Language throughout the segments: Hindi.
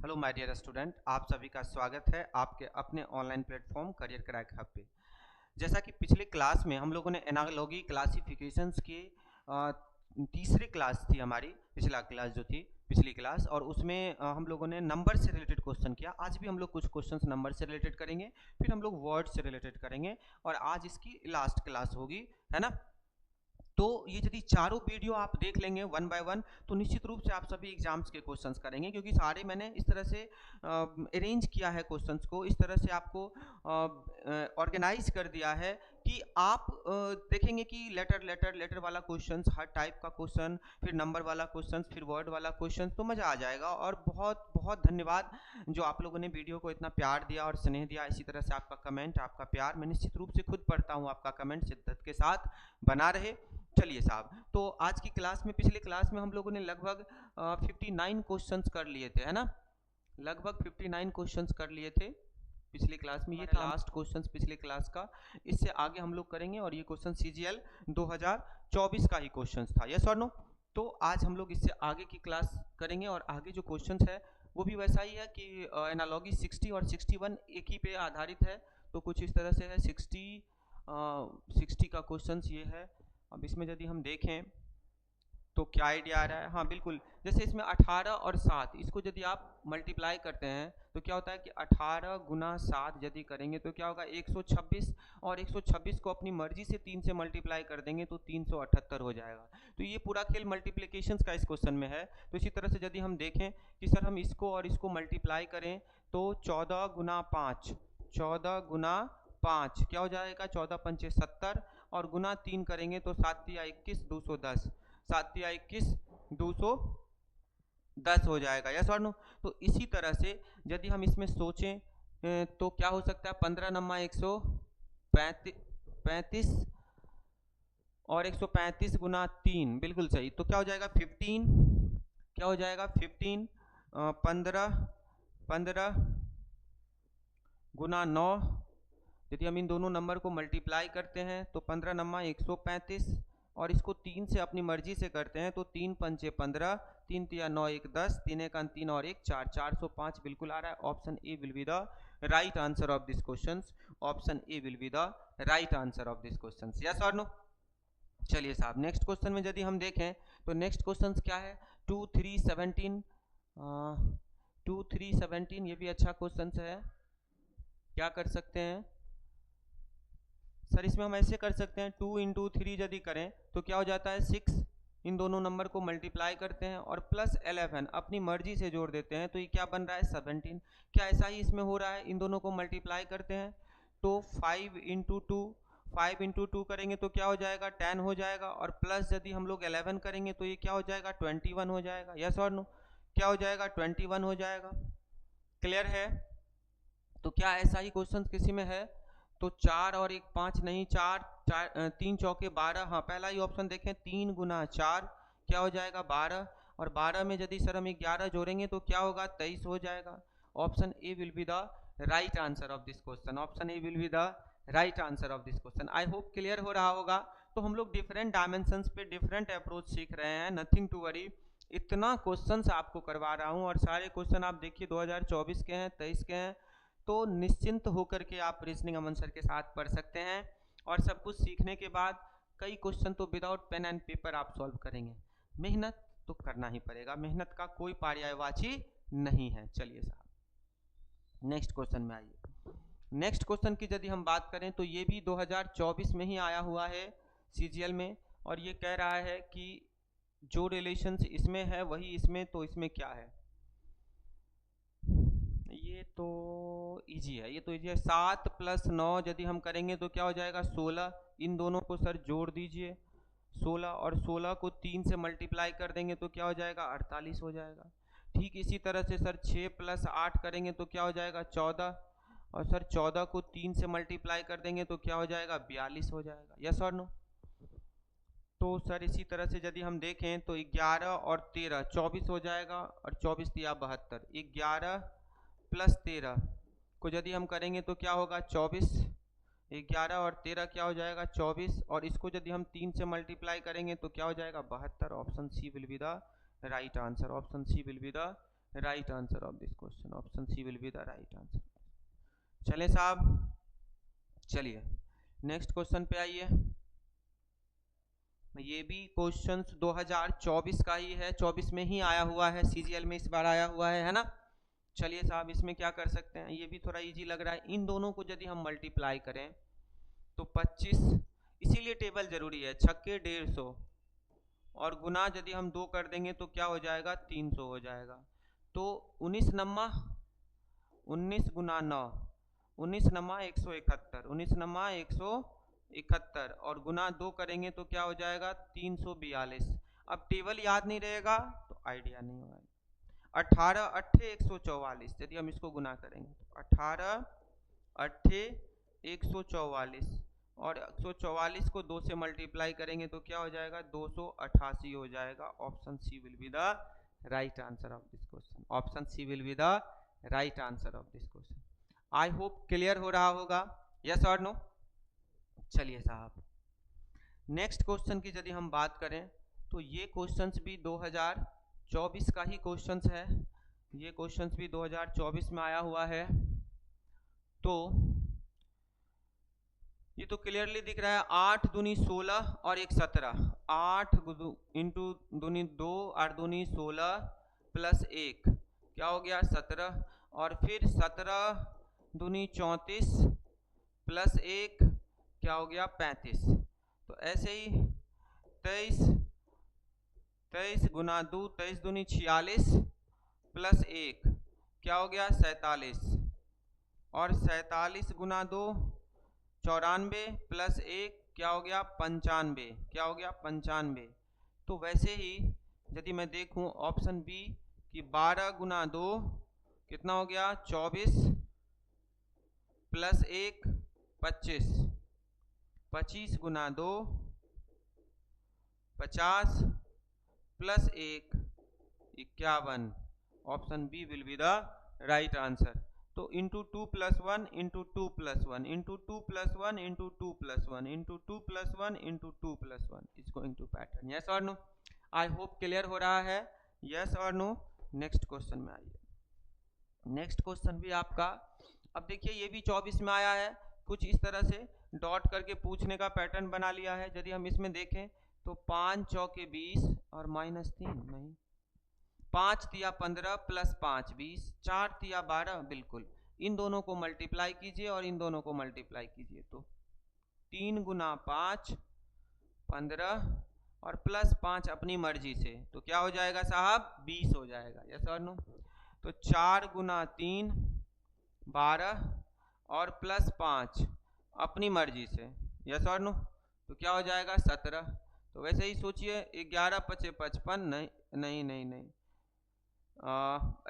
हेलो माय डियर स्टूडेंट, आप सभी का स्वागत है आपके अपने online platform career crack hub पे। जैसा कि पिछले क्लास में हम लोगों ने एनालॉगी क्लासिफिकेशंस की तीसरी क्लास थी हमारी, पिछला क्लास जो थी पिछली क्लास, और उसमें हम लोगों ने नंबर से रिलेटेड क्वेश्चन किया। आज भी हम लोग कुछ क्वेश्चंस नंबर से रिलेटेड करेंगे, फिर हम लोग वर्ड से रिलेटेड करेंगे और आज इसकी लास्ट क्लास होगी, है ना। तो ये यदि चारों वीडियो आप देख लेंगे वन बाय वन तो निश्चित रूप से आप सभी एग्जाम्स के क्वेश्चंस करेंगे, क्योंकि सारे मैंने इस तरह से अरेंज किया है क्वेश्चंस को, इस तरह से आपको ऑर्गेनाइज कर दिया है कि आप देखेंगे कि लेटर वाला क्वेश्चंस, हर टाइप का क्वेश्चन, फिर नंबर वाला क्वेश्चन, फिर वर्ड वाला क्वेश्चन, तो मज़ा आ जाएगा। और बहुत बहुत धन्यवाद जो आप लोगों ने वीडियो को इतना प्यार दिया और स्नेह दिया। इसी तरह से आपका कमेंट, आपका प्यार मैं निश्चित रूप से खुद पढ़ता हूँ, आपका कमेंट शिद्दत के साथ बना रहे। चलिए साहब, तो आज की क्लास में, पिछले क्लास में हम लोगों ने लगभग 59 क्वेश्चंस कर लिए थे, है ना। लगभग 59 क्वेश्चंस कर लिए थे पिछली क्लास में। ये था लास्ट क्वेश्चंस पिछले क्लास का। इससे आगे हम लोग करेंगे और ये क्वेश्चन CGL 2024 का ही क्वेश्चंस था, यस और नो। तो आज हम लोग इससे आगे की क्लास करेंगे और आगे जो क्वेश्चंस है वो भी वैसा ही है कि एनालॉगी 60 और 61 एक ही पे आधारित है। तो कुछ इस तरह से है। 60 का क्वेश्चन ये है। अब इसमें यदि हम देखें तो क्या आइडिया आ रहा है। हाँ बिल्कुल, जैसे इसमें 18 और 7, इसको यदि आप मल्टीप्लाई करते हैं तो क्या होता है कि 18 गुना 7 यदि करेंगे तो क्या होगा 126, और 126 को अपनी मर्जी से 3 से मल्टीप्लाई कर देंगे तो 378 हो जाएगा। तो ये पूरा खेल मल्टीप्लिकेशंस का इस क्वेश्चन में है। तो इसी तरह से यदि हम देखें कि सर हम इसको और इसको मल्टीप्लाई करें तो 14 गुना 5, 14 गुना 5 क्या हो जाएगा 14 पंचे 70, और गुना 3 करेंगे तो 7 या 21 210, 7 या 21 210 हो जाएगा, यस और नो। तो इसी तरह से यदि हम इसमें सोचें तो क्या हो सकता है 15 नम्मा 135 और 135 गुना 3, बिल्कुल सही। तो क्या हो जाएगा 15, क्या हो जाएगा 15, 15 गुना 9। यदि हम इन दोनों नंबर को मल्टीप्लाई करते हैं तो 15 नम्मा 135, और इसको 3 से अपनी मर्जी से करते हैं तो 3 पंचे 15, 3 तिया 9 1 10, 3 एक 3 और 1 4, 405 बिल्कुल आ रहा है। Option A will be the right answer of this question. Option A will be the right answer of this question, yes और नो। चलिए साहब, नेक्स्ट क्वेश्चन में यदि हम देखें तो नेक्स्ट क्वेश्चन क्या है 2 3 17। 2 3 17 ये भी अच्छा क्वेश्चन है। क्या कर सकते हैं सर, इसमें हम ऐसे कर सकते हैं 2 इंटू 3 यदि करें तो क्या हो जाता है 6, इन दोनों नंबर को मल्टीप्लाई करते हैं और प्लस 11 अपनी मर्जी से जोड़ देते हैं तो ये क्या बन रहा है 17। क्या ऐसा ही इसमें हो रहा है, इन दोनों को मल्टीप्लाई करते हैं तो 5 इंटू 2, 5 इंटू 2 करेंगे तो क्या हो जाएगा 10 हो जाएगा, और प्लस यदि हम लोग 11 करेंगे तो ये क्या हो जाएगा 21 हो जाएगा, यस और नो। क्या हो जाएगा 21 हो जाएगा। क्लियर है। तो क्या ऐसा ही क्वेश्चन किसी में है तो 4 और 1 5 नहीं, 3 चौके 12। हाँ पहला ही ऑप्शन देखें 3 गुना 4 क्या हो जाएगा 12, और 12 में यदि सर हम 11 जोड़ेंगे तो क्या होगा 23 हो जाएगा। Option A will be the right answer of this question. Option A will be the right answer of this question. I hope clear हो रहा होगा। तो हम लोग डिफरेंट डायमेंशंस पे डिफरेंट अप्रोच सीख रहे हैं, नथिंग टू वरी। इतना क्वेश्चन आपको करवा रहा हूँ और सारे क्वेश्चन आप देखिए 2024 के हैं, 23 के हैं। तो निश्चिंत होकर के आप रीजनिंग अमन सर के साथ पढ़ सकते हैं, और सब कुछ सीखने के बाद कई क्वेश्चन तो विदाउट पेन एंड पेपर आप सॉल्व करेंगे। मेहनत तो करना ही पड़ेगा, मेहनत का कोई पर्यायवाची नहीं है। चलिए साहब नेक्स्ट क्वेश्चन में आइए। नेक्स्ट क्वेश्चन की यदि हम बात करें तो ये भी 2024 में ही आया हुआ है CGL में, और ये कह रहा है कि जो रिलेशंस इसमें है वही इसमें, तो इसमें क्या है। ये तो इजी है, ये तो इजी है। 7 प्लस 9 यदि हम करेंगे तो क्या हो जाएगा 16। इन दोनों को सर जोड़ दीजिए 16, और 16 को 3 से मल्टीप्लाई कर देंगे तो क्या हो जाएगा 48 हो जाएगा। ठीक इसी तरह से सर 6 प्लस 8 करेंगे तो क्या हो जाएगा 14, और सर 14 को 3 से मल्टीप्लाई कर देंगे तो क्या हो जाएगा 42 हो जाएगा, यस और नो। तो सर इसी तरह से यदि हम देखें तो 11 और 13 24 हो जाएगा, और 24 या 72। 11 प्लस 13 को यदि हम करेंगे तो क्या होगा 24। 11 और 13 क्या हो जाएगा 24, और इसको यदि हम 3 से मल्टीप्लाई करेंगे तो क्या हो जाएगा 72। Option C will be the right answer. Option C will be the right answer of this question, option C will be the right answer. चले साहब, चलिए नेक्स्ट क्वेश्चन पे आइए। ये भी क्वेश्चंस 2024 का ही है, 24 में ही आया हुआ है, सीजीएल में इस बार आया हुआ है ना। चलिए साहब, इसमें क्या कर सकते हैं, ये भी थोड़ा इजी लग रहा है। इन दोनों को यदि हम मल्टीप्लाई करें तो 25, इसीलिए टेबल जरूरी है, छक्के 150 और गुना यदि हम 2 कर देंगे तो क्या हो जाएगा, 300 हो जाएगा। तो 19 नम्मा 19 गुना 9, 19 नम्मा 171, 19 नम्मा 171 और गुना 2 करेंगे तो क्या हो जाएगा, 342। अब टेबल याद नहीं रहेगा तो आइडिया नहीं होगा। 18 अट्ठे 144, यदि हम इसको गुना करेंगे तो 18 अट्ठे 144 और 144 को 2 से मल्टीप्लाई करेंगे तो क्या हो जाएगा, 288 हो जाएगा। Option C will be the right answer of this question, option C will be the right answer of this question. I hope clear हो रहा होगा, यस और नो। चलिए साहब, नेक्स्ट क्वेश्चन की यदि हम बात करें तो ये क्वेश्चंस भी 2024 का ही क्वेश्चंस है, ये क्वेश्चंस भी 2024 में आया हुआ है। तो ये तो क्लियरली दिख रहा है, 8 दूनी 16 और 1 17, 8 इंटू दूनी 2 8 दूनी 16 प्लस 1 क्या हो गया 17, और फिर 17 दूनी 34 प्लस 1 क्या हो गया 35। तो ऐसे ही 23 गुना 2 23 दूनी 46 प्लस 1 क्या हो गया 47, और 47 गुना 2 94 प्लस 1 क्या हो गया 95, क्या हो गया 95। तो वैसे ही यदि मैं देखूं ऑप्शन बी कि 12 गुना 2 कितना हो गया 24 प्लस 1 25, 25 गुना 2 50 plus 1 51। Option B will be the right answer. तो into 2 plus 1 into 2 plus 1 into 2 plus 1 into 2 plus 1 into 2 plus 1 into 2 plus 1 is going to pattern, yes और नो। आई होप क्लियर हो रहा है, यस और नो। नेक्स्ट क्वेश्चन में आइए। नेक्स्ट क्वेश्चन भी आपका, अब देखिए ये भी 24 में आया है, कुछ इस तरह से डॉट करके पूछने का पैटर्न बना लिया है। यदि हम इसमें देखें तो 5 चौके 20 और -3 नहीं, 5 तिया 15 प्लस 5 20, 4 तिया 12, बिल्कुल इन दोनों को मल्टीप्लाई कीजिए और इन दोनों को मल्टीप्लाई कीजिए तो 3 गुना 5 15 और प्लस 5 अपनी मर्जी से, तो क्या हो जाएगा साहब 20 हो जाएगा, यस और नो। तो 4 गुना 3 12 और प्लस 5 अपनी मर्जी से, यस और नो, तो क्या हो जाएगा 17। तो वैसे ही सोचिए 11 5 55, नहीं नहीं नहीं नहीं,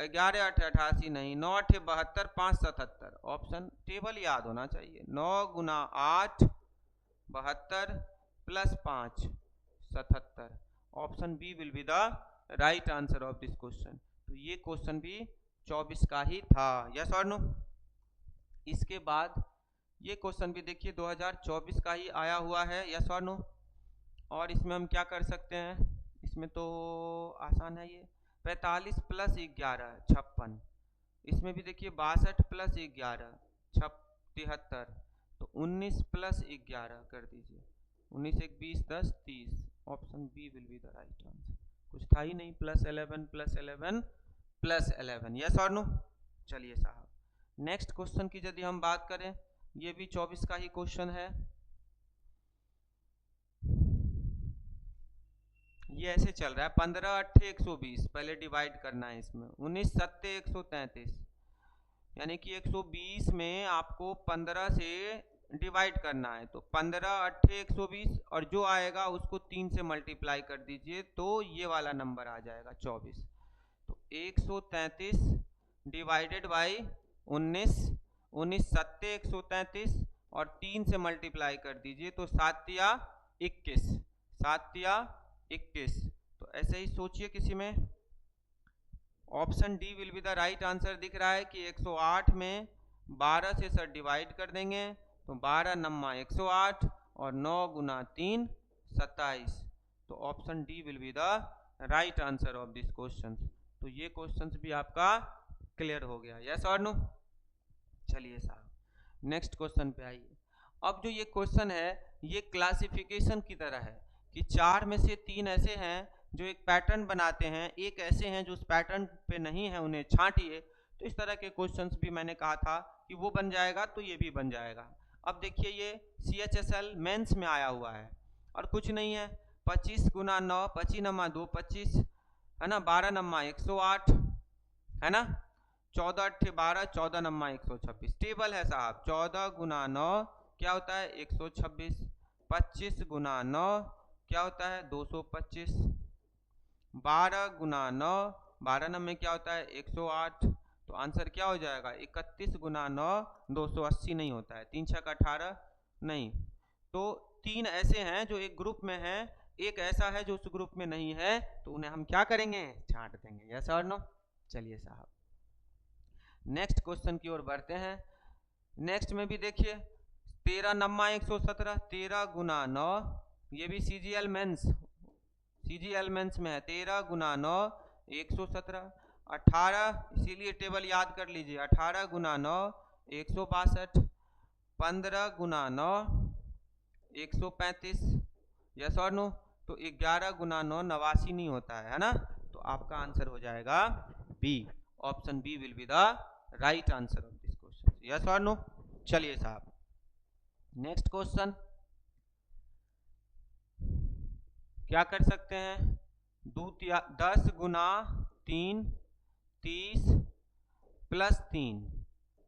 11 8 88 नहीं, 9 8 72 5 77। ऑप्शन टेबल याद होना चाहिए, 9 गुना 8 72 plus 5 77। Option B will be the right answer of this question. तो ये क्वेश्चन भी 24 का ही था, यस और नो। इसके बाद ये क्वेश्चन भी देखिए 2024 का ही आया हुआ है, यस और नो। और इसमें हम क्या कर सकते हैं, इसमें तो आसान है ये, 45 प्लस 11 56, इसमें भी देखिए 62 प्लस 11 73, तो 19 प्लस 11 कर दीजिए, 19 1 20 10 30। Option B will be the right answer, कुछ था ही नहीं, प्लस 11 प्लस 11 प्लस 11, यस और नो। चलिए साहब, नेक्स्ट क्वेश्चन की यदि हम बात करें, ये भी 24 का ही क्वेश्चन है। ये ऐसे चल रहा है, 15 8 120, पहले डिवाइड करना है इसमें, 19 7 133, यानी कि 120 में आपको 15 से डिवाइड करना है। तो 15 8 120 और जो आएगा उसको 3 से मल्टीप्लाई कर दीजिए तो ये वाला नंबर आ जाएगा 24। तो 133 डिवाइडेड बाई 19, 19 7 133 और 3 से मल्टीप्लाई कर दीजिए तो 7 या 21, 7 या 21। तो ऐसे ही सोचिए किसी में, option D will be the right answer दिख रहा है कि 108 में 12 से सर डिवाइड कर देंगे तो 12 नम्मा 108 और 9 गुना 3 27। तो option D will be the right answer of this question. तो ये क्वेश्चन भी आपका क्लियर हो गया, यस और नो। चलिए साहब नेक्स्ट क्वेश्चन पे आइए। अब जो ये क्वेश्चन है ये क्लासिफिकेशन की तरह है कि 4 में से 3 ऐसे हैं जो एक पैटर्न बनाते हैं, एक ऐसे हैं जो उस पैटर्न पे नहीं है, उन्हें छांटिए। तो इस तरह के क्वेश्चंस भी मैंने कहा था कि वो बन जाएगा, तो ये भी बन जाएगा। अब देखिए ये CHSL मेंस में आया हुआ है और कुछ नहीं है, 25 गुना 9, 25 नमा 2 25 है ना, 12 नमा 108 है ना, 14 अट्ठे 12, 14 नमा 126। टेबल है साहब, 14 गुना 9 क्या होता है 126, 25 गुना 9 क्या होता है 225, 12 गुना 9, 12 नंबर क्या होता है 108। तो आंसर क्या हो जाएगा 31 गुना 9 280 नहीं होता है, 3 छक 18 नहीं। तो 3 ऐसे हैं जो एक ग्रुप में हैं, एक ऐसा है जो उस ग्रुप में नहीं है, तो उन्हें हम क्या करेंगे छांट देंगे, यस और नो। चलिए साहब नेक्स्ट क्वेश्चन की ओर बढ़ते हैं। नेक्स्ट में भी देखिए 13 नम्मा 117, 13 गुना 9, ये भी CGL मेंस में है, 13 गुना 9 117, 18 इसीलिए टेबल याद कर लीजिए, 18 गुना 9 162, 15 गुना 9 135, यस और नो। तो 11 गुना 9 89 नहीं होता है ना, तो आपका आंसर हो जाएगा B, option B will be the right answer of this question, yes और नो। चलिए साहब नेक्स्ट क्वेश्चन क्या कर सकते हैं, 10 गुना 3 30 प्लस 3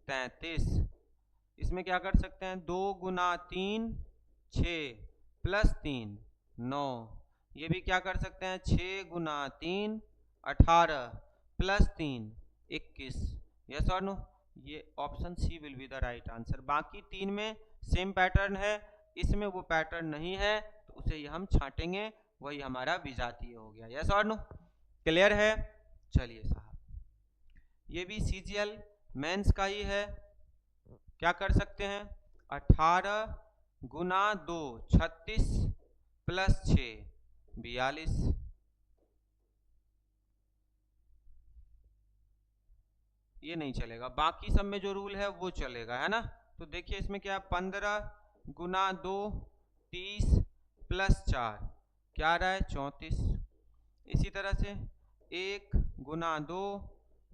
33, इसमें क्या कर सकते हैं 2 गुना 3 6 प्लस 3 9, ये भी क्या कर सकते हैं 6 गुना 3 18 प्लस 3 21, यस और नो। ये option C will be the right answer. बाकी 3 में सेम पैटर्न है, इसमें वो पैटर्न नहीं है, तो उसे हम छांटेंगे, वही हमारा विजातीय हो गया, यस और नो। क्लियर है। चलिए साहब ये भी CGL मेंस का ही है, क्या कर सकते हैं 18 गुना 2 36 प्लस 6 42, ये नहीं चलेगा, बाकी सब में जो रूल है वो चलेगा, है ना। तो देखिए इसमें क्या 15 गुना 2 30 प्लस 4 क्या आ रहा है 34, इसी तरह से 1 गुना 2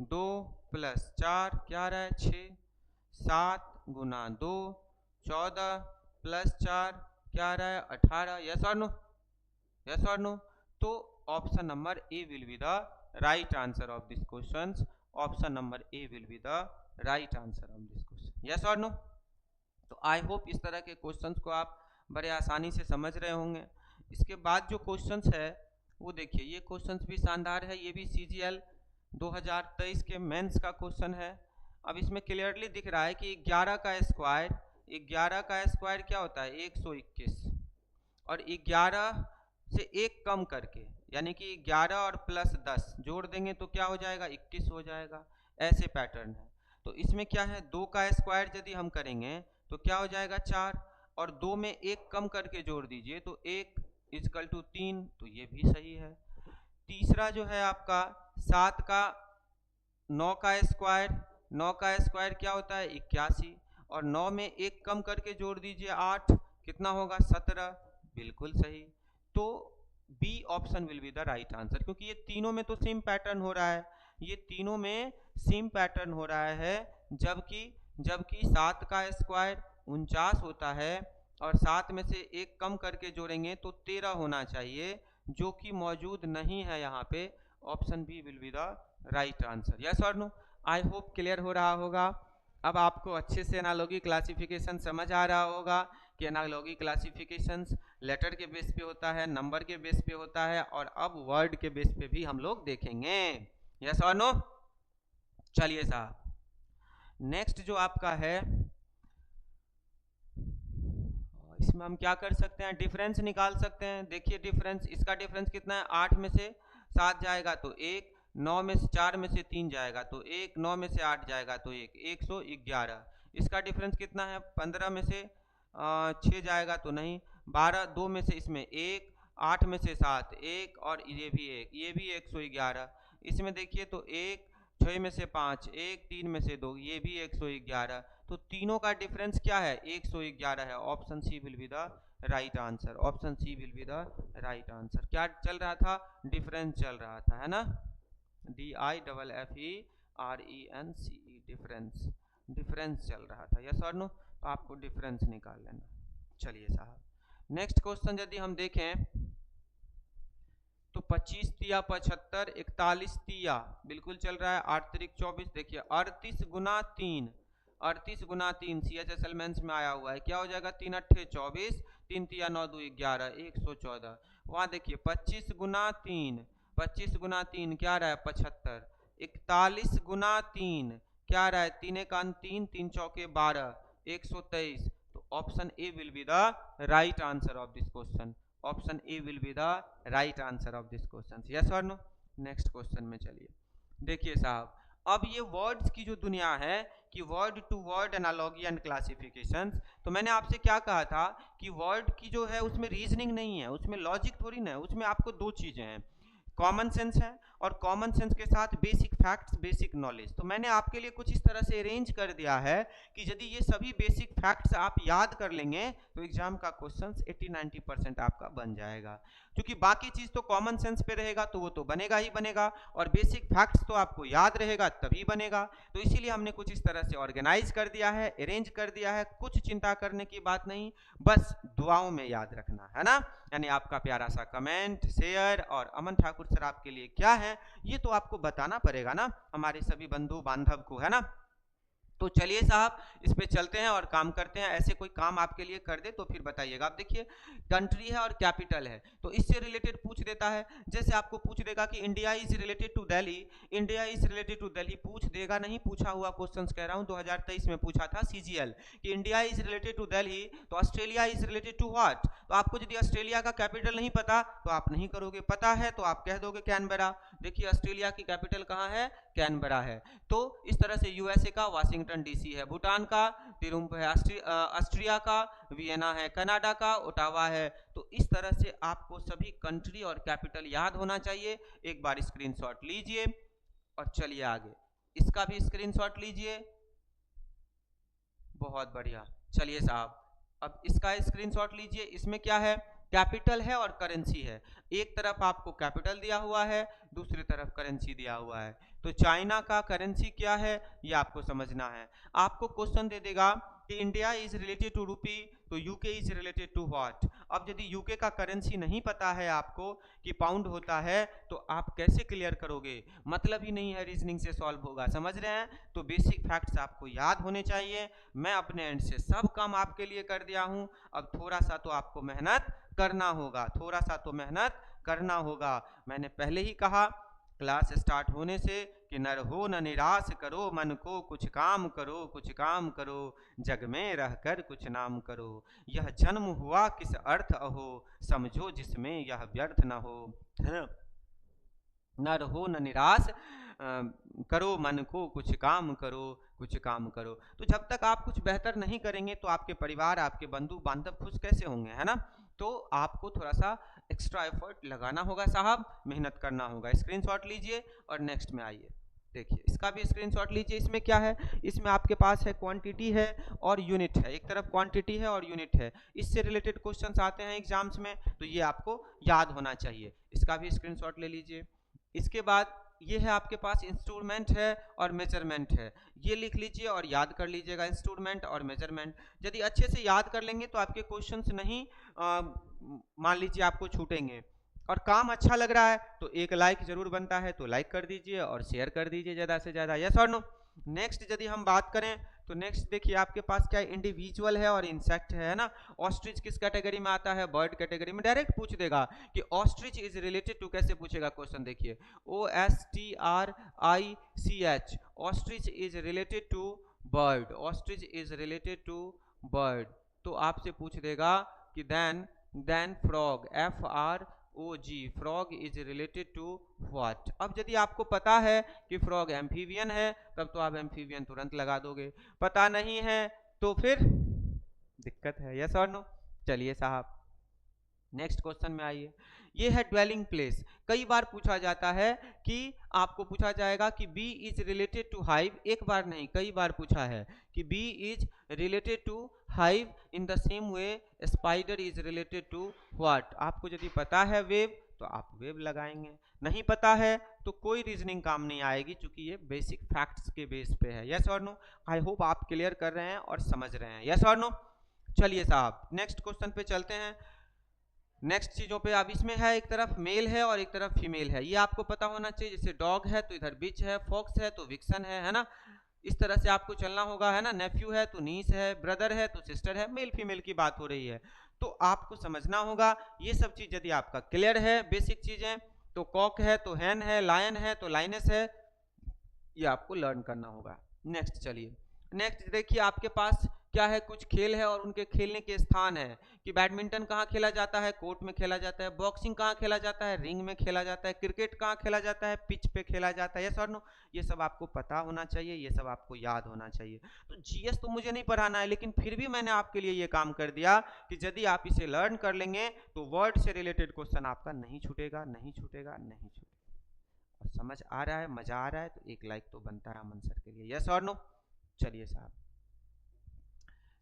2 प्लस 4 क्या आ रहा है 6, 7 गुना 2 14 प्लस 4 क्या आ रहा है 18, यस और नो, यस और नो। तो option number A will be the right answer of this question, option number A will be the right answer of this question, yes और नो। तो आई होप इस तरह के क्वेश्चंस को आप बड़े आसानी से समझ रहे होंगे। इसके बाद जो क्वेश्चंस है वो देखिए, ये क्वेश्चंस भी शानदार है, ये भी CGL 2023 के मेंस का क्वेश्चन है। अब इसमें क्लियरली दिख रहा है कि 11 का स्क्वायर क्या होता है 121, और 11 से 1 कम करके यानी कि 11 और प्लस 10 जोड़ देंगे तो क्या हो जाएगा 21 हो जाएगा, ऐसे पैटर्न है। तो इसमें क्या है 2 का स्क्वायर यदि हम करेंगे तो क्या हो जाएगा 4, और 2 में 1 कम करके जोड़ दीजिए तो 1 इक्वल टू 3, तो ये भी सही है। तीसरा जो है आपका 7 का 9 का स्क्वायर क्या होता है 81, और 9 में 1 कम करके जोड़ दीजिए 8, कितना होगा 17, बिल्कुल सही। तो B option will be the right answer, क्योंकि ये तीनों में तो सेम पैटर्न हो रहा है, ये तीनों में सेम पैटर्न हो रहा है, जबकि 7 का स्क्वायर 49 होता है और 7 में से 1 कम करके जोड़ेंगे तो 13 होना चाहिए, जो कि मौजूद नहीं है यहाँ पे। Option B will be the right answer, yes और नो। आई होप क्लियर हो रहा होगा। अब आपको अच्छे से एनालॉगी क्लासिफिकेशन समझ आ रहा होगा कि एनालॉगी क्लासिफिकेशंस लेटर के बेस पे होता है, नंबर के बेस पे होता है, और अब वर्ड के बेस पे भी हम लोग देखेंगे, यस और नो। चलिए साहब नेक्स्ट जो आपका है इसमें हम क्या कर सकते हैं, डिफरेंस निकाल सकते हैं। देखिए डिफरेंस, इसका डिफरेंस कितना है 8 में से 7 जाएगा तो 1, 9 में से 4 में से 3 जाएगा तो 1, 9 में से 8 जाएगा तो 1, 111। इसका डिफरेंस कितना है 15 में से 6 जाएगा तो नहीं, 12, 2 में से इसमें 1, 8 में से 7 1, और ये भी 1, ये भी 111। इसमें देखिए तो 1 6 में से 5, 1 3 में से 2, ये भी 111, तो तीनों का डिफरेंस क्या है 111 है। Option C will be the right answer. Option C will be the right answer. क्या चल रहा था, डिफरेंस चल रहा था, है ना, DIFFERENCE, डिफरेंस, डिफरेंस चल रहा था, यस और नो, तो आपको डिफरेंस निकाल लेना। चलिए साहब, नेक्स्ट क्वेश्चन यदि हम देखें तो 25 तिया 75, 41 तिया बिल्कुल चल रहा है, 8 त्रिक 24, देखिए 38 गुना 3, 38 गुना 3 CHS एलिमेंट्स में आया हुआ है, क्या हो जाएगा 3 अट्ठे 24, 3 तिया 9 2 11, 114। वहाँ देखिए 25 गुना 3, 25 गुना 3 क्या रहा है 75, 41 गुना 3 क्या रहा है 3 1 3, 3 चौके 12, 123। तो option A will be the right answer of this question. Option A will be the right answer of this question, yes और नो। नेक्स्ट क्वेश्चन में चलिए, देखिए साहब, अब ये वर्ड्स की जो दुनिया है कि word to word analogy and classifications, तो मैंने आपसे क्या कहा था कि वर्ड की जो है उसमें रीजनिंग नहीं है, उसमें लॉजिक थोड़ी ना है, उसमें आपको दो चीजें हैं, कॉमन सेंस है और कॉमन सेंस के साथ बेसिक फैक्ट्स, बेसिक नॉलेज। तो मैंने आपके लिए कुछ इस तरह से अरेंज कर दिया है कि यदि ये सभी बेसिक फैक्ट्स आप याद कर लेंगे तो एग्जाम का क्वेश्चंस 80-90% आपका बन जाएगा, क्योंकि बाकी चीज तो कॉमन सेंस पे रहेगा तो वो तो बनेगा ही बनेगा, और बेसिक फैक्ट्स तो आपको याद रहेगा तभी बनेगा। तो इसीलिए हमने कुछ इस तरह से ऑर्गेनाइज कर दिया है, अरेंज कर दिया है, कुछ चिंता करने की बात नहीं, बस दुआओं में याद रखना है ना। यानी आपका प्यारा सा कमेंट, शेयर और अमन ठाकुर सर आपके लिए क्या है ये तो आपको बताना पड़ेगा ना, हमारे सभी बंधु बांधव को, है ना। तो चलिए साहब, इस पे चलते हैं और काम करते हैं। ऐसे कोई काम आपके लिए कर दे तो फिर बताइएगा। आप देखिए, कंट्री है और कैपिटल है, तो इससे रिलेटेड पूछ देता है। जैसे आपको पूछ देगा कि India is related to Delhi, India is related to Delhi पूछ देगा, नहीं पूछा हुआ क्वेश्चन कह रहा हूं, 2023 में पूछा था CGL कि India is related to Delhi, तो Australia is related to what. तो आपको यदि ऑस्ट्रेलिया का कैपिटल नहीं पता तो आप नहीं करोगे, पता है तो आप कह दोगे कैनबरा। देखिए ऑस्ट्रेलिया की कैपिटल कहाँ है, कैनबरा है। तो इस तरह से USA का वाशिंगटन DC है, भूटान का तिरुम्प है, ऑस्ट्रिया का वियना है, कनाडा का ओटावा है। तो इस तरह से आपको सभी कंट्री और कैपिटल याद होना चाहिए। एक बार स्क्रीनशॉट लीजिए और चलिए आगे, इसका भी स्क्रीनशॉट लीजिए, बहुत बढ़िया। चलिए साहब, अब इसका स्क्रीनशॉट लीजिए, इसमें क्या है, कैपिटल है और करेंसी है। एक तरफ आपको कैपिटल दिया हुआ है, दूसरी तरफ करेंसी दिया हुआ है। तो चाइना का करेंसी क्या है ये आपको समझना है। आपको क्वेश्चन दे देगा कि India is related to rupee, तो UK is related to what. अब यदि यूके का करेंसी नहीं पता है आपको कि पाउंड होता है तो आप कैसे क्लियर करोगे, मतलब ही नहीं है, रीजनिंग से सॉल्व होगा, समझ रहे हैं। तो बेसिक फैक्ट्स आपको याद होने चाहिए। मैं अपने एंड से सब काम आपके लिए कर दिया हूं, अब थोड़ा सा तो आपको मेहनत करना होगा, थोड़ा सा तो मेहनत करना होगा। मैंने पहले ही कहा क्लास स्टार्ट होने से कि नर हो न निराश करो मन को, कुछ काम करो, कुछ काम करो, जग में रहकर कुछ नाम करो, यह जन्म हुआ किस अर्थ अहो, समझो जिसमें यह व्यर्थ न हो, है ना। नर हो न निराश करो मन को, कुछ काम करो, कुछ काम करो। तो जब तक आप कुछ बेहतर नहीं करेंगे तो आपके परिवार, आपके बंधु बांधव खुश कैसे होंगे, है ना। तो आपको थोड़ा सा एक्स्ट्रा एफर्ट लगाना होगा साहब, मेहनत करना होगा। स्क्रीनशॉट लीजिए और नेक्स्ट में आइए, देखिए इसका भी स्क्रीनशॉट लीजिए। इसमें क्या है, इसमें आपके पास है क्वांटिटी है और यूनिट है, एक तरफ क्वांटिटी है और यूनिट है, इससे रिलेटेड क्वेश्चंस आते हैं एग्जाम्स में, तो ये आपको याद होना चाहिए। इसका भी स्क्रीनशॉट ले लीजिए। इसके बाद ये है आपके पास इंस्ट्रूमेंट है और मेजरमेंट है, ये लिख लीजिए और याद कर लीजिएगा इंस्ट्रूमेंट और मेजरमेंट। यदि अच्छे से याद कर लेंगे तो आपके क्वेश्चंस नहीं मान लीजिए आपको छूटेंगे। और काम अच्छा लग रहा है तो एक लाइक जरूर बनता है, तो लाइक कर दीजिए और शेयर कर दीजिए ज़्यादा से ज़्यादा, यस और नो। नेक्स्ट यदि हम बात करें तो नेक्स्ट देखिए आपके पास क्या है, इंडिविजुअल है और इंसेक्ट है ना। ऑस्ट्रिच किस कैटेगरी में आता है, बर्ड कैटेगरी में। डायरेक्ट पूछ देगा कि ऑस्ट्रिच इज रिलेटेड टू, कैसे पूछेगा क्वेश्चन, देखिए OSTRICH, ostrich is related to bird, ostrich is related to bird. तो आपसे पूछ देगा कि then frog, FROG, frog is related to what. अब यदि आपको पता है कि फ्रॉग एम्फीबियन है तब तो आप एम्फीबियन तुरंत लगा दोगे, पता नहीं है तो फिर दिक्कत है, यस और नो। चलिए साहब नेक्स्ट क्वेश्चन में आइए, ये है ड्वेलिंग प्लेस। कई बार पूछा जाता है कि आपको पूछा जाएगा कि bee is related to hive, एक बार नहीं कई बार पूछा है कि bee is related to hive in the same way spider is related to what. आपको यदि पता है वेब तो आप वेब लगाएंगे, नहीं पता है तो कोई रीजनिंग काम नहीं आएगी, क्योंकि ये बेसिक फैक्ट्स के बेस पे है। यस और नो? आई होप आप क्लियर कर रहे हैं और समझ रहे हैं। यस और नो? चलिए साहब नेक्स्ट क्वेश्चन पे चलते हैं। नेक्स्ट चीजों पे, अब इसमें है एक तरफ मेल है और एक तरफ फीमेल है, ये आपको पता होना चाहिए। जैसे डॉग है तो इधर बिच है, फॉक्स है तो विक्सन है ना, इस तरह से आपको चलना होगा, है ना। नेफ्यू है तो नीस है, ब्रदर है तो सिस्टर है, मेल फीमेल की बात हो रही है तो आपको समझना होगा ये सब चीज। यदि आपका क्लियर है बेसिक चीजें, तो कॉक है तो हैन है, लायन है तो लाइनस है, ये आपको लर्न करना होगा। नेक्स्ट चलिए, नेक्स्ट देखिए आपके पास क्या है, कुछ खेल है और उनके खेलने के स्थान है कि बैडमिंटन कहाँ खेला जाता है, कोर्ट में खेला जाता है, बॉक्सिंग कहाँ खेला जाता है, रिंग में खेला जाता है, क्रिकेट कहाँ खेला जाता है, पिच पे खेला जाता है। यस और नो? ये सब आपको पता होना चाहिए, ये सब आपको याद होना चाहिए। तो जीएस तो मुझे नहीं पढ़ाना है, लेकिन फिर भी मैंने आपके लिए ये काम कर दिया कि यदि आप इसे लर्न कर लेंगे तो वर्ड से रिलेटेड क्वेश्चन आपका नहीं छूटेगा, नहीं छूटेगा, नहीं छूटेगा। और समझ आ रहा है, मजा आ रहा है तो एक लाइक तो बनता है अमन सर के लिए। यस और नो? चलिए साहब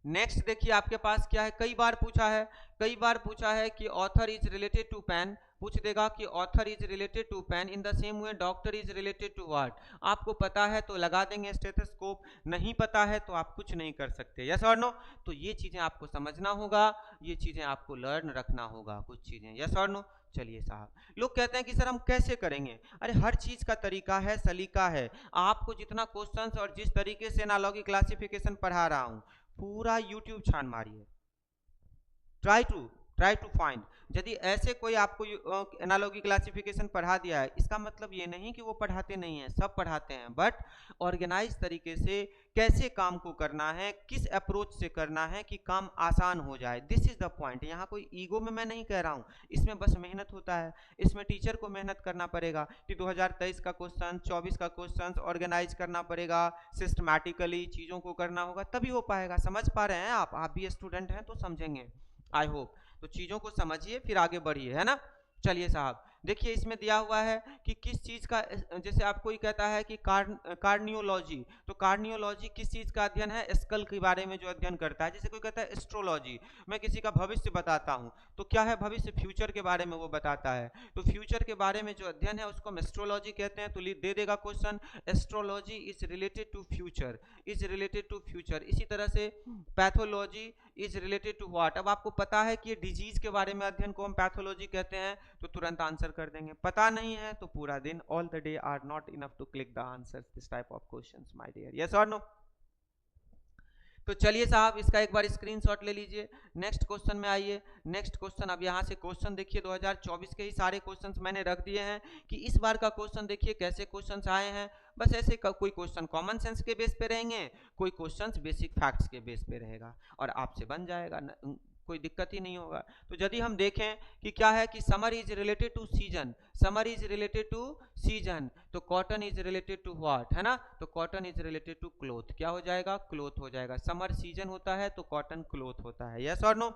नेक्स्ट देखिए आपके पास क्या है, कई बार पूछा है, कई बार पूछा है कि author is related to pen, पूछ देगा कि author is related to pen in the same way doctor is related to what. आपको पता है तो लगा देंगे स्टेथोस्कोप, नहीं पता है तो आप कुछ नहीं कर सकते। यस और नो? तो ये चीजें आपको समझना होगा, ये चीजें आपको लर्न रखना होगा कुछ चीजें। यस और नो? चलिए साहब, लोग कहते हैं कि सर हम कैसे करेंगे, अरे हर चीज का तरीका है, सलीका है। आपको जितना क्वेश्चंस और जिस तरीके से एनालॉजी क्लासिफिकेशन पढ़ा रहा हूं पूरा यूट्यूब छान मारिए, ट्राई टू फाइंड। यदि ऐसे कोई आपको एनालॉजी क्लासिफिकेशन पढ़ा दिया है, इसका मतलब ये नहीं कि वो पढ़ाते नहीं हैं, सब पढ़ाते हैं, बट ऑर्गेनाइज तरीके से कैसे काम को करना है, किस अप्रोच से करना है कि काम आसान हो जाए। This is the point. यहाँ कोई ईगो में मैं नहीं कह रहा हूँ, इसमें बस मेहनत होता है। इसमें टीचर को मेहनत करना पड़ेगा कि 2023 का क्वेश्चन, 24 का क्वेश्चन ऑर्गेनाइज करना पड़ेगा, सिस्टमैटिकली चीज़ों को करना होगा, तभी हो पाएगा। समझ पा रहे हैं आप भी स्टूडेंट हैं तो समझेंगे, आई होप। तो चीज़ों को समझिए फिर आगे बढ़िए, है ना। चलिए साहब देखिए इसमें दिया हुआ है कि किस चीज़ का, जैसे आपको ही कहता है कि कार्नियोलॉजी, तो कार्नियोलॉजी किस चीज़ का अध्ययन है, स्कल के बारे में जो अध्ययन करता है। जैसे कोई कहता है एस्ट्रोलॉजी, मैं किसी का भविष्य बताता हूँ, तो क्या है भविष्य, फ्यूचर के बारे में वो बताता है, तो फ्यूचर के बारे में जो अध्ययन है उसको हम एस्ट्रोलॉजी कहते हैं। तो दे देगा question, astrology is related to future, is related to future. इसी तरह से pathology is related to what. अब आपको पता है कि ये डिजीज के बारे में अध्ययन को हम पैथोलॉजी कहते हैं, तो तुरंत आंसर कर देंगे। पता नहीं है तो पूरा दिन, all the day are not enough to click the answers, this type of questions my dear. Yes और नो? तो चलिए साहब इसका एक बार स्क्रीनशॉट ले लीजिए। नेक्स्ट क्वेश्चन में आइए। नेक्स्ट क्वेश्चन, अब यहाँ से क्वेश्चन देखिए 2024 के ही सारे क्वेश्चंस मैंने रख दिए हैं कि इस बार का क्वेश्चन देखिए कैसे क्वेश्चंस आए हैं। बस ऐसे कोई क्वेश्चन कॉमन सेंस के बेस पे रहेंगे, कोई क्वेश्चंस बेसिक फैक्ट्स के बेस पे रहेगा और आपसे बन जाएगा, कोई दिक्कत ही नहीं होगा। तो यदि हम देखें कि क्या है कि summer is related to season, summer is related to season, तो cotton is related to what, है ना, तो cotton is related to cloth. क्या हो जाएगा, क्लोथ हो जाएगा। समर सीजन होता है तो कॉटन क्लोथ होता है। यस और नो?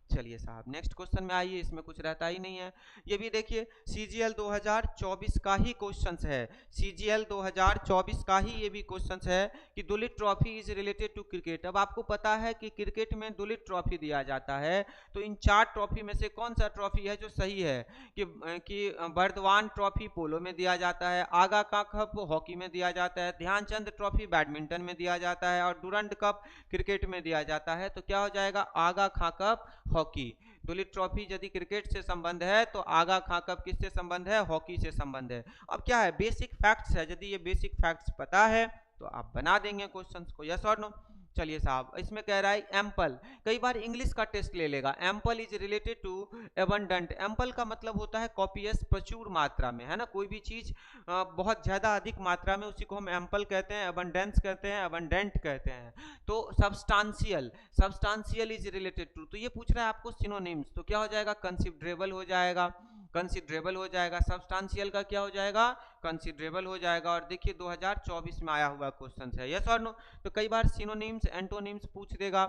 चलिए साहब नेक्स्ट क्वेश्चन में आइए, इसमें कुछ रहता ही नहीं है। ये भी देखिए सीजीएल 2024 का ही क्वेश्चंस है, सीजीएल 2024 का ही ये भी क्वेश्चंस है कि Duleep Trophy is related to cricket. अब आपको पता है कि क्रिकेट में दुलीप ट्रॉफी दिया जाता है, तो इन 4 ट्रॉफी में से कौन सा ट्रॉफी है जो सही है कि बर्दवान ट्रॉफी पोलो में दिया जाता है, आगा का कप हॉकी में दिया जाता है, ध्यानचंद ट्रॉफी बैडमिंटन में दिया जाता है और डुरंड कप क्रिकेट में दिया जाता है। तो क्या हो जाएगा, आगा खां कप हॉकी। दुलीप ट्रॉफी यदि क्रिकेट से संबंध है तो आगा खां कप किससे संबंध है, हॉकी से संबंध है। अब क्या है, बेसिक फैक्ट्स है, यदि ये बेसिक फैक्ट्स पता है तो आप बना देंगे क्वेश्चंस को। यस और नो? चलिए साहब इसमें कह रहा है एम्पल, कई बार इंग्लिश का टेस्ट ले लेगा। Ample is related to abundant, ample का मतलब होता है कॉपियस, प्रचुर मात्रा में, है ना, कोई भी चीज बहुत ज्यादा अधिक मात्रा में, उसी को हम एम्पल कहते हैं, एबंडेंस कहते हैं, एबंडेंट कहते हैं। तो substantial, substantial is related to, तो ये पूछ रहा है आपको सिनोनिम्स, तो क्या हो जाएगा, कंसिडरेबल हो जाएगा, कंसिडरेबल हो जाएगा। सब्सटेंशियल का क्या हो जाएगा, कंसिडरेबल हो जाएगा। और देखिए 2024 में आया हुआ क्वेश्चन है। यस और नो? तो कई बार सिनोनिम्स एंटोनिम्स पूछ देगा,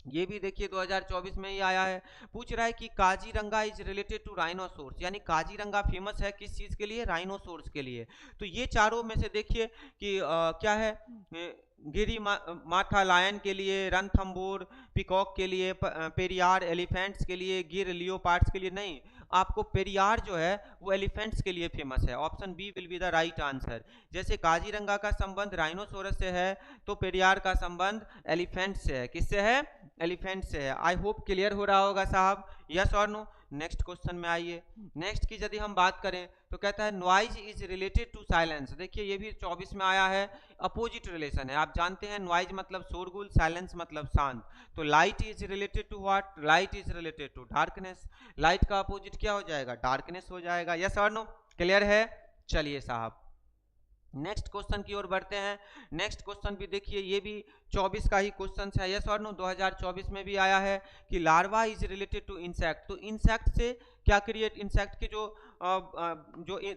ये भी देखिए 2024 में ही आया है। पूछ रहा है कि Kaziranga is related to rhinoceros, यानी काजीरंगा फेमस है किस चीज के लिए? राइनोसोर्स के लिए। तो ये चारों में से देखिए कि क्या है, गिरी माथा लायन के लिए, रणथंभौर पिकॉक के लिए, पेरियार एलिफेंट्स के लिए, गिर लियोपार्ड्स के लिए नहीं, आपको पेरियार जो है वो एलिफेंट्स के लिए फेमस है। Option B will be the right answer. जैसे काजीरंगा का संबंध राइनोसोरस से है, तो पेरियार का संबंध एलिफेंट से है। किससे है? एलिफेंट से है। आई होप क्लियर हो रहा होगा साहब, यस और नो। नेक्स्ट क्वेश्चन में आइए। नेक्स्ट की यदि हम बात करें तो कहता है noise is related to silence. देखिए ये भी 24 में आया है, अपोजिट रिलेशन है। आप जानते हैं नॉइज मतलब शोरगुल, साइलेंस मतलब शांत। तो light is related to what? Light is related to darkness. Light का अपोजिट क्या हो जाएगा? डार्कनेस हो जाएगा। यस और नो, क्लियर है? चलिए साहब नेक्स्ट क्वेश्चन की ओर बढ़ते हैं। नेक्स्ट क्वेश्चन भी देखिए, ये भी 24 का ही क्वेश्चन है। यस और नो, 2024 में भी आया है कि larva is related to insect. तो इंसेक्ट से क्या क्रिएट, इंसेक्ट के जो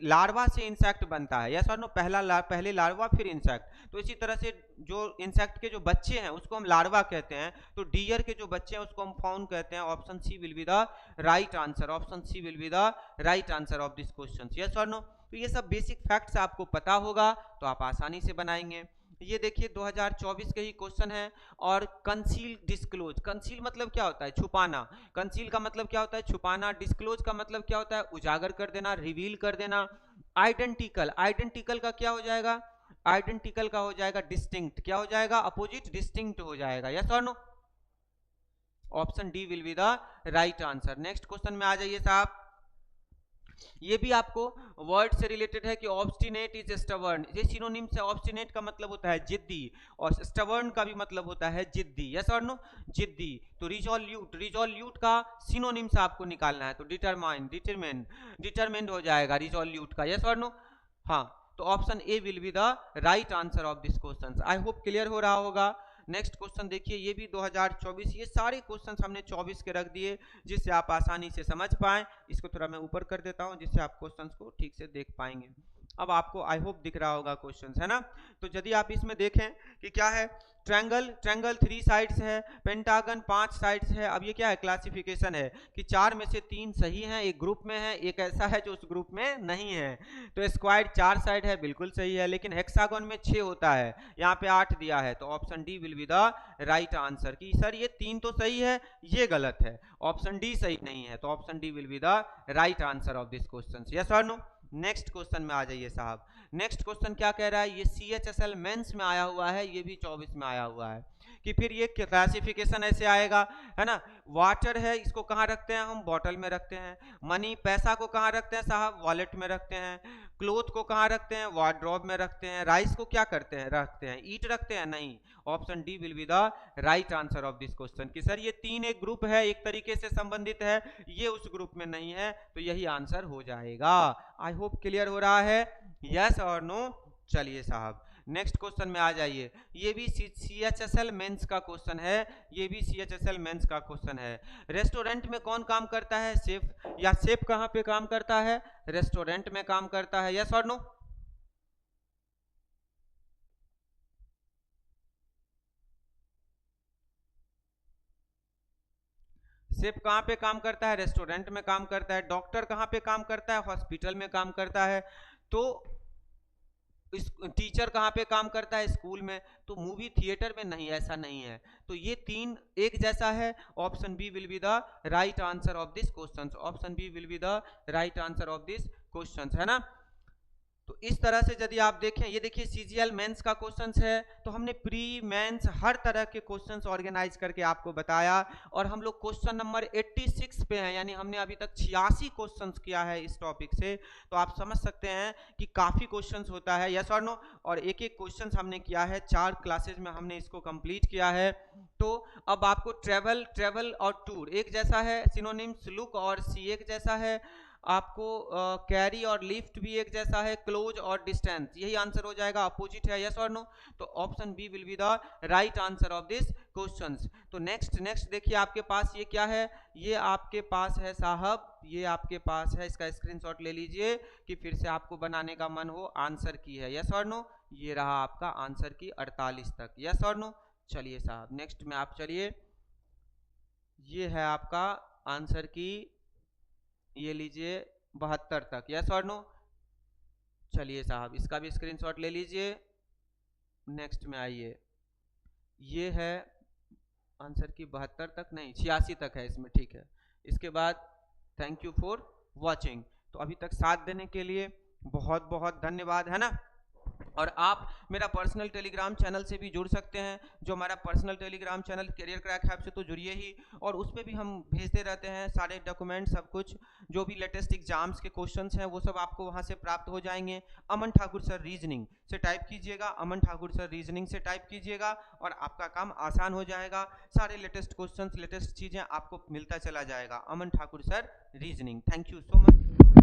लार्वा से इंसेक्ट बनता है। यस और नो, पहले लार्वा फिर इंसेक्ट। तो इसी तरह से जो इंसेक्ट के जो बच्चे हैं उसको हम लार्वा कहते हैं, तो डियर के जो बच्चे हैं उसको हम फाउन कहते हैं। Option C will be the right answer. Option C will be the right answer of this question. Yes और नो, तो ये सब बेसिक फैक्ट्स आपको पता होगा तो आप आसानी से बनाएंगे। ये देखिए 2024 के ही क्वेश्चन है। और कंसील डिस्क्लोज, कंसील मतलब क्या होता है? छुपाना। कंसील का मतलब क्या होता है? छुपाना। डिस्क्लोज का मतलब क्या होता है? उजागर कर देना, रिवील कर देना। आइडेंटिकल, आइडेंटिकल का क्या हो जाएगा? आइडेंटिकल का हो जाएगा डिस्टिंक्ट। क्या हो जाएगा? अपोजिट, डिस्टिंक्ट हो जाएगा। यस और no, option D will be the right answer. Next question में आ जाइए साहब। ये भी आपको वर्ड से रिलेटेड है कि ऑब्स्टिनेट इज स्टबर्न। ये सिनोनिम से, ऑब्स्टिनेट का मतलब होता है जिद्दी और स्टबर्न का भी मतलब होता है जिद्दी। यस और नो, जिद्दी। तो रिजोल्यूट, रिजोल्यूट का सिनोनिम से आपको निकालना है, तो डिटरमाइन, डिटरमिन्ड हो जाएगा रिजोल्यूट का। यस और नो, हाँ। तो option A will be the right answer of this question. I hope clear हो रहा होगा। नेक्स्ट क्वेश्चन देखिए, ये भी 2024, ये सारे क्वेश्चन हमने 24 के रख दिए जिससे आप आसानी से समझ पाएं। इसको थोड़ा मैं ऊपर कर देता हूं जिससे आप क्वेश्चंस को ठीक से देख पाएंगे। अब आपको आई होप दिख रहा होगा क्वेश्चंस, है ना? तो यदि आप इसमें देखें कि क्या है, ट्रायंगल, ट्रायंगल 3 साइड्स है, पेंटागन 5 साइड्स है। अब ये क्या है? क्लासिफिकेशन है कि 4 में से 3 सही हैं, एक ग्रुप में है, एक ऐसा है जो उस ग्रुप में नहीं है। तो स्क्वायर 4 साइड है, बिल्कुल सही है, लेकिन हेक्सागन में 6 होता है, यहाँ पे 8 दिया है। तो option D will be the right answer. कि सर ये 3 तो सही है, ये गलत है, ऑप्शन डी सही नहीं है। तो option D will be the right answer of this question. Yes और नो। नेक्स्ट क्वेश्चन में आ जाइए साहब। नेक्स्ट क्वेश्चन क्या कह रहा है? ये CHSL मेंस में आया हुआ है, ये भी 24 में आया हुआ है। कि फिर ये क्लासिफिकेशन ऐसे आएगा, है ना? वाटर है, इसको कहाँ रखते हैं हम? बॉटल में रखते हैं। मनी, पैसा को कहाँ रखते हैं साहब? वॉलेट में रखते हैं। क्लोथ को कहाँ रखते हैं? वार्डरोब में रखते हैं। राइस को क्या करते हैं? रखते हैं। ईट रखते हैं? नहीं। Option D will be the right answer of this question. कि सर ये 3 एक ग्रुप है, एक तरीके से संबंधित है, ये उस ग्रुप में नहीं है, तो यही आंसर हो जाएगा। आई होप क्लियर हो रहा है, यस और नो। चलिए साहब नेक्स्ट क्वेश्चन में आ जाइए। ये भी CHSL मेंस का क्वेश्चन है, ये भी CHSL मेंस का क्वेश्चन है। रेस्टोरेंट में कौन काम करता है? शेफ। या शेफ कहाँ पे काम करता है? रेस्टोरेंट में काम करता है। यस और नो। शेफ कहाँ पे काम करता है? रेस्टोरेंट में काम करता है। डॉक्टर कहाँ पे काम करता है? हॉस्पिटल में काम करता है। तो टीचर कहाँ पे काम करता है? स्कूल में। तो मूवी थिएटर में नहीं, ऐसा नहीं है। तो ये 3 एक जैसा है। Option B will be the right answer of this question. Option B will be the right answer of this question, है ना? तो इस तरह से यदि आप देखें, ये देखिए CGL मेंस का क्वेश्चंस है, तो हमने प्री मेंस हर तरह के क्वेश्चंस ऑर्गेनाइज करके आपको बताया। और हम लोग क्वेश्चन नंबर 86 पे हैं, यानी हमने अभी तक 86 क्वेश्चंस किया है इस टॉपिक से। तो आप समझ सकते हैं कि काफ़ी क्वेश्चंस होता है। यस और नो। और एक एक क्वेश्चंस हमने किया है, 4 क्लासेज में हमने इसको कंप्लीट किया है। तो अब आपको ट्रेवल, ट्रेवल और टूर एक जैसा है, सिनोनिम्स लुक और सी एक जैसा है। आपको कैरी और लिफ्ट भी एक जैसा है। क्लोज और डिस्टेंस, यही आंसर हो जाएगा, अपोजिट है। यस और नो। तो option B will be the right answer of this questions. तो नेक्स्ट देखिए आपके पास ये क्या है? ये आपके पास है साहब, ये आपके पास है, इसका स्क्रीनशॉट ले लीजिए कि फिर से आपको बनाने का मन हो। आंसर की है, यस और नो। ये रहा आपका आंसर की 48 तक। यस और नो। चलिए साहब नेक्स्ट में आप चलिए ये है आपका आंसर की, ये लीजिए 72 तक, यस और नो। चलिए साहब इसका भी स्क्रीनशॉट ले लीजिए। नेक्स्ट में आइए, ये है आंसर की 72 तक नहीं 86 तक है इसमें, ठीक है। इसके बाद थैंक यू फॉर वॉचिंग। तो अभी तक साथ देने के लिए बहुत बहुत धन्यवाद, है ना। और आप मेरा पर्सनल टेलीग्राम चैनल से भी जुड़ सकते हैं। जो हमारा personal Telegram channel career crack app से तो जुड़िए ही, और उस पर भी हम भेजते रहते हैं सारे डॉक्यूमेंट, सब कुछ जो भी लेटेस्ट एग्जाम्स के क्वेश्चंस हैं वो सब आपको वहां से प्राप्त हो जाएंगे। अमन ठाकुर सर रीजनिंग से टाइप कीजिएगा, अमन ठाकुर सर रीजनिंग से टाइप कीजिएगा और आपका काम आसान हो जाएगा। सारे लेटेस्ट क्वेश्चंस, लेटेस्ट चीज़ें आपको मिलता चला जाएगा। Aman Thakur sir reasoning. Thank you so much.